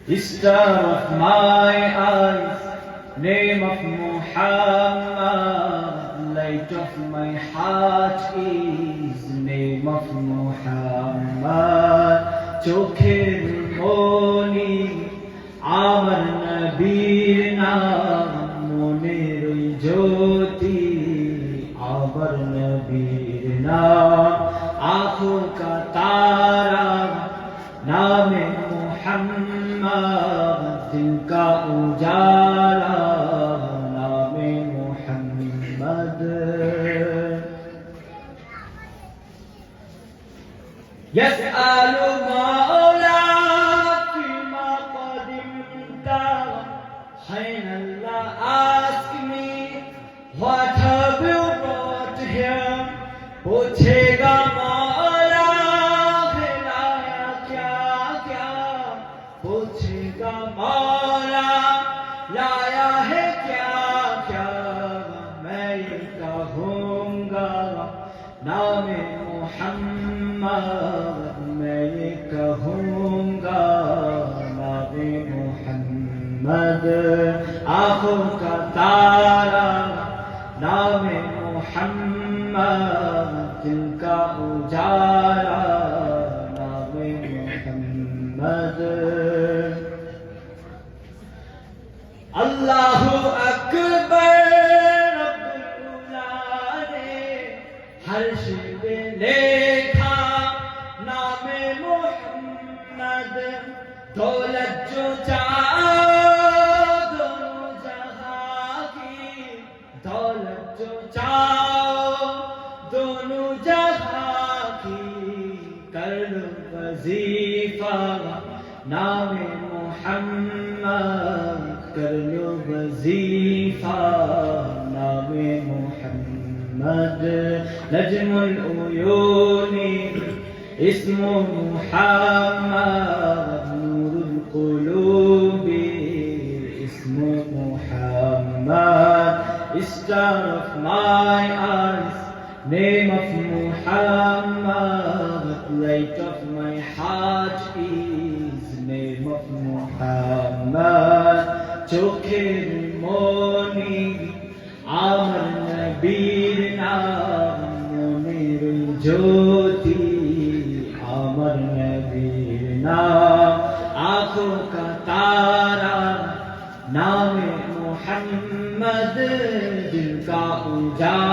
Star of my eyes, name of Muhammad, light of my heart is name of Muhammad. চোখের মনি আমার নবীর নাম, মনের ওই জ্যোতি আমার নবীর নাম। आँखों का तारा नामे मुहम्मद, दिल का उजाला नामे मुहम्मद। यसअलु मौला फीमा क़दिमता, Hayna Allah ask me what have you brought here, पूछेगा मौला खिलाया क्या क्या, पूछेगा मौला लाया है क्या क्या, मैं ये कहूँगा नामे मुहम्मद, मैं ये कहूँगा नामे मुहम्मद। आँखों का तारा नामे मुहम्मद, दिल का उजाला नामे मुहम्मद। अल्लाहु अकबर रब्बुल उला ने हर्ष पे लेखा नामे मुहम्मद। दौलत जो चाहो दोनों जहां की, दौलत जो चाहो दोनों जहां की, कर लो वजीफा नामे मुहम्मद, कर लो वजीफा नामे मुहम्मद। नजमुल उयूनी इस्मु मुहम्मद, नूरुल कुलूबी इस्मु Muhammad. Star of my eyes, name of Muhammad, light of my heart is name of Muhammad. চোখের মনি আমার নবীর নাম, মনের জ্যোতি আমার নবীর নাম। आँखों का तारा नामे मुहम्मद, दिल का उजाला